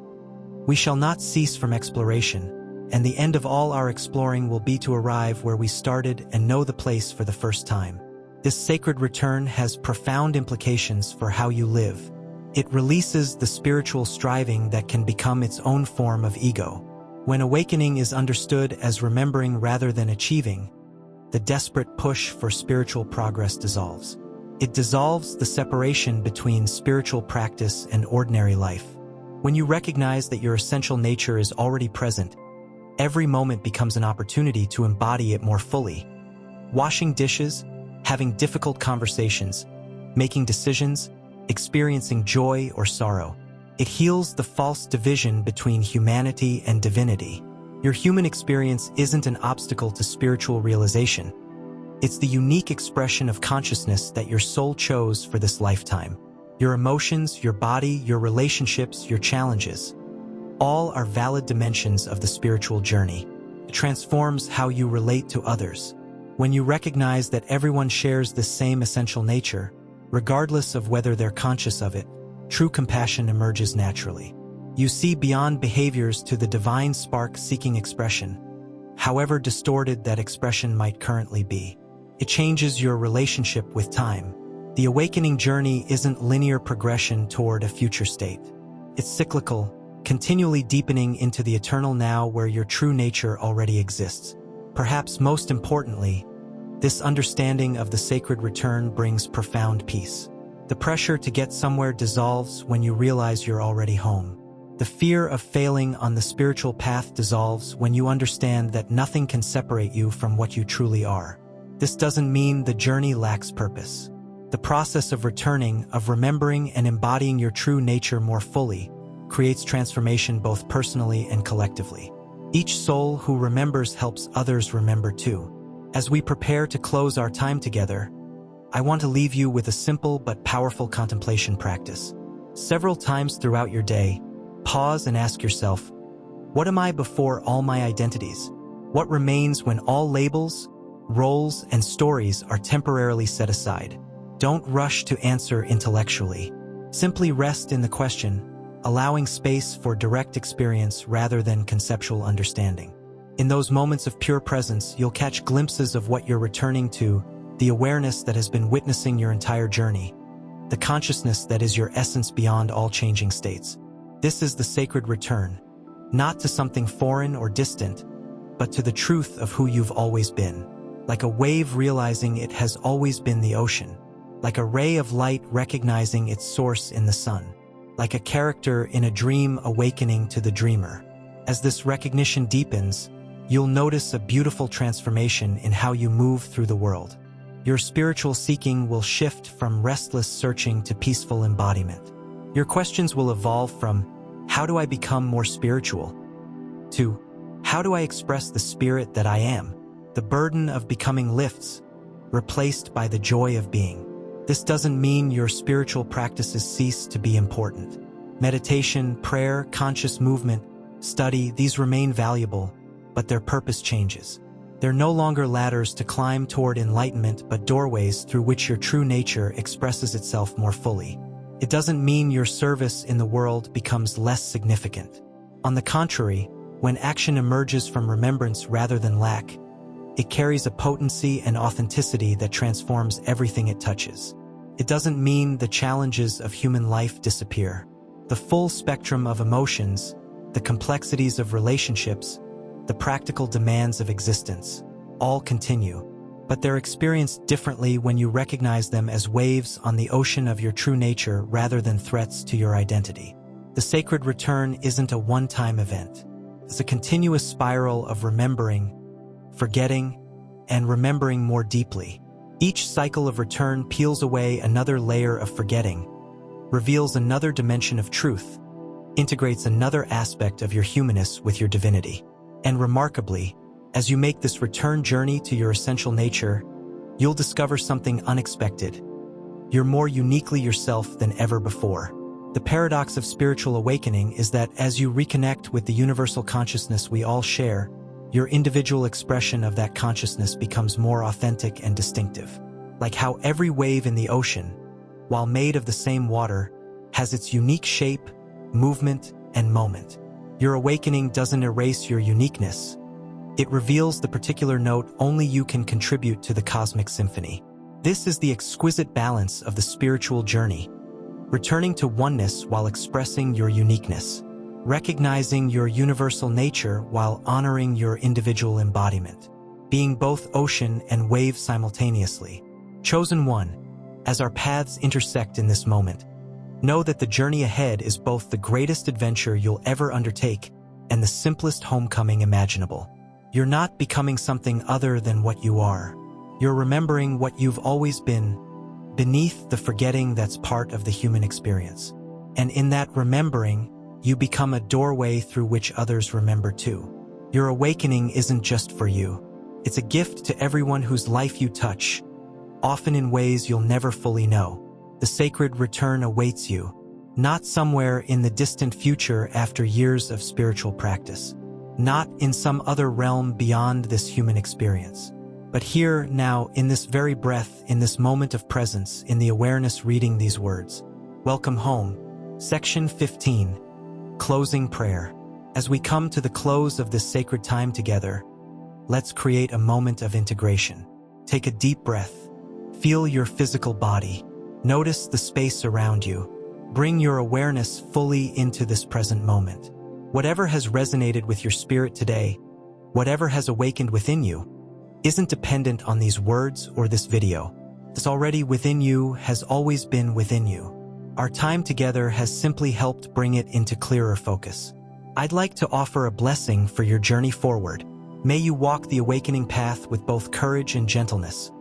We shall not cease from exploration, and the end of all our exploring will be to arrive where we started and know the place for the first time. This sacred return has profound implications for how you live. It releases the spiritual striving that can become its own form of ego. When awakening is understood as remembering rather than achieving, the desperate push for spiritual progress dissolves. It dissolves the separation between spiritual practice and ordinary life. When you recognize that your essential nature is already present, every moment becomes an opportunity to embody it more fully. Washing dishes, having difficult conversations, making decisions, experiencing joy or sorrow. It heals the false division between humanity and divinity. Your human experience isn't an obstacle to spiritual realization. It's the unique expression of consciousness that your soul chose for this lifetime. Your emotions, your body, your relationships, your challenges, all are valid dimensions of the spiritual journey. It transforms how you relate to others. When you recognize that everyone shares the same essential nature, regardless of whether they're conscious of it, true compassion emerges naturally. You see beyond behaviors to the divine spark seeking expression, however distorted that expression might currently be. It changes your relationship with time. The awakening journey isn't linear progression toward a future state. It's cyclical, continually deepening into the eternal now where your true nature already exists. Perhaps most importantly, this understanding of the sacred return brings profound peace. The pressure to get somewhere dissolves when you realize you're already home. The fear of failing on the spiritual path dissolves when you understand that nothing can separate you from what you truly are. This doesn't mean the journey lacks purpose. The process of returning, of remembering and embodying your true nature more fully, creates transformation both personally and collectively. Each soul who remembers helps others remember too. As we prepare to close our time together, I want to leave you with a simple but powerful contemplation practice. Several times throughout your day, pause and ask yourself, what am I before all my identities? What remains when all labels, roles, and stories are temporarily set aside? Don't rush to answer intellectually. Simply rest in the question, allowing space for direct experience rather than conceptual understanding. In those moments of pure presence, you'll catch glimpses of what you're returning to, the awareness that has been witnessing your entire journey, the consciousness that is your essence beyond all changing states. This is the sacred return, not to something foreign or distant, but to the truth of who you've always been. Like a wave realizing it has always been the ocean, like a ray of light recognizing its source in the sun, like a character in a dream awakening to the dreamer. As this recognition deepens, you'll notice a beautiful transformation in how you move through the world. Your spiritual seeking will shift from restless searching to peaceful embodiment. Your questions will evolve from, how do I become more spiritual? To, how do I express the spirit that I am? The burden of becoming lifts, replaced by the joy of being. This doesn't mean your spiritual practices cease to be important. Meditation, prayer, conscious movement, study, these remain valuable, but their purpose changes. They're no longer ladders to climb toward enlightenment, but doorways through which your true nature expresses itself more fully. It doesn't mean your service in the world becomes less significant. On the contrary, when action emerges from remembrance rather than lack, it carries a potency and authenticity that transforms everything it touches. It doesn't mean the challenges of human life disappear. The full spectrum of emotions, the complexities of relationships, the practical demands of existence, all continue, but they're experienced differently when you recognize them as waves on the ocean of your true nature rather than threats to your identity. The sacred return isn't a one-time event. It's a continuous spiral of remembering, forgetting, and remembering more deeply. Each cycle of return peels away another layer of forgetting, reveals another dimension of truth, integrates another aspect of your humanness with your divinity. And remarkably, as you make this return journey to your essential nature, you'll discover something unexpected. You're more uniquely yourself than ever before. The paradox of spiritual awakening is that as you reconnect with the universal consciousness we all share, your individual expression of that consciousness becomes more authentic and distinctive. Like how every wave in the ocean, while made of the same water, has its unique shape, movement, and moment. Your awakening doesn't erase your uniqueness. It reveals the particular note only you can contribute to the cosmic symphony. This is the exquisite balance of the spiritual journey, returning to oneness while expressing your uniqueness, recognizing your universal nature while honoring your individual embodiment, being both ocean and wave simultaneously. Chosen one, as our paths intersect in this moment, know that the journey ahead is both the greatest adventure you'll ever undertake and the simplest homecoming imaginable. You're not becoming something other than what you are. You're remembering what you've always been, beneath the forgetting that's part of the human experience. And in that remembering, you become a doorway through which others remember too. Your awakening isn't just for you. It's a gift to everyone whose life you touch, often in ways you'll never fully know. The sacred return awaits you, not somewhere in the distant future after years of spiritual practice, not in some other realm beyond this human experience, but here, now, in this very breath, in this moment of presence, in the awareness reading these words. Welcome home. Section 15. Closing prayer. As we come to the close of this sacred time together, let's create a moment of integration. Take a deep breath. Feel your physical body. Notice the space around you. Bring your awareness fully into this present moment. Whatever has resonated with your spirit today, whatever has awakened within you, isn't dependent on these words or this video. It's already within you, has always been within you. Our time together has simply helped bring it into clearer focus. I'd like to offer a blessing for your journey forward. May you walk the awakening path with both courage and gentleness.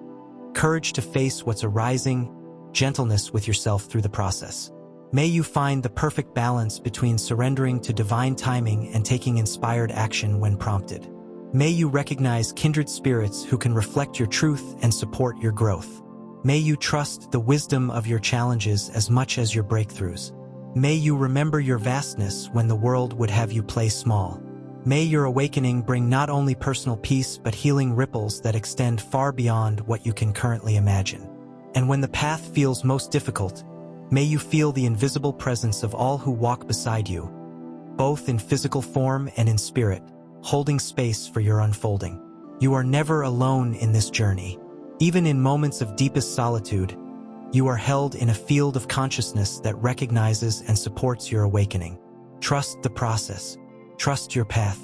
Courage to face what's arising, gentleness with yourself through the process. May you find the perfect balance between surrendering to divine timing and taking inspired action when prompted. May you recognize kindred spirits who can reflect your truth and support your growth. May you trust the wisdom of your challenges as much as your breakthroughs. May you remember your vastness when the world would have you play small. May your awakening bring not only personal peace but healing ripples that extend far beyond what you can currently imagine. And when the path feels most difficult, may you feel the invisible presence of all who walk beside you, both in physical form and in spirit, holding space for your unfolding. You are never alone in this journey. Even in moments of deepest solitude, you are held in a field of consciousness that recognizes and supports your awakening. Trust the process. Trust your path.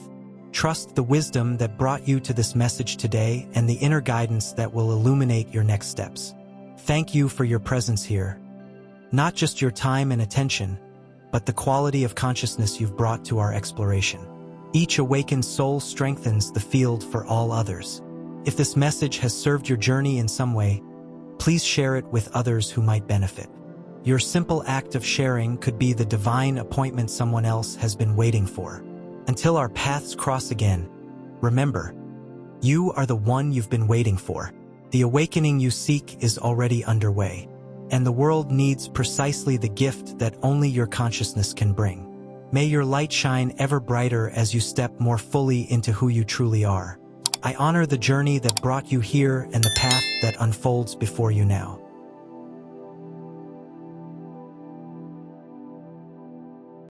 Trust the wisdom that brought you to this message today and the inner guidance that will illuminate your next steps. Thank you for your presence here. Not just your time and attention, but the quality of consciousness you've brought to our exploration. Each awakened soul strengthens the field for all others. If this message has served your journey in some way, please share it with others who might benefit. Your simple act of sharing could be the divine appointment someone else has been waiting for. Until our paths cross again, remember, you are the one you've been waiting for. The awakening you seek is already underway, and the world needs precisely the gift that only your consciousness can bring. May your light shine ever brighter as you step more fully into who you truly are. I honor the journey that brought you here and the path that unfolds before you now.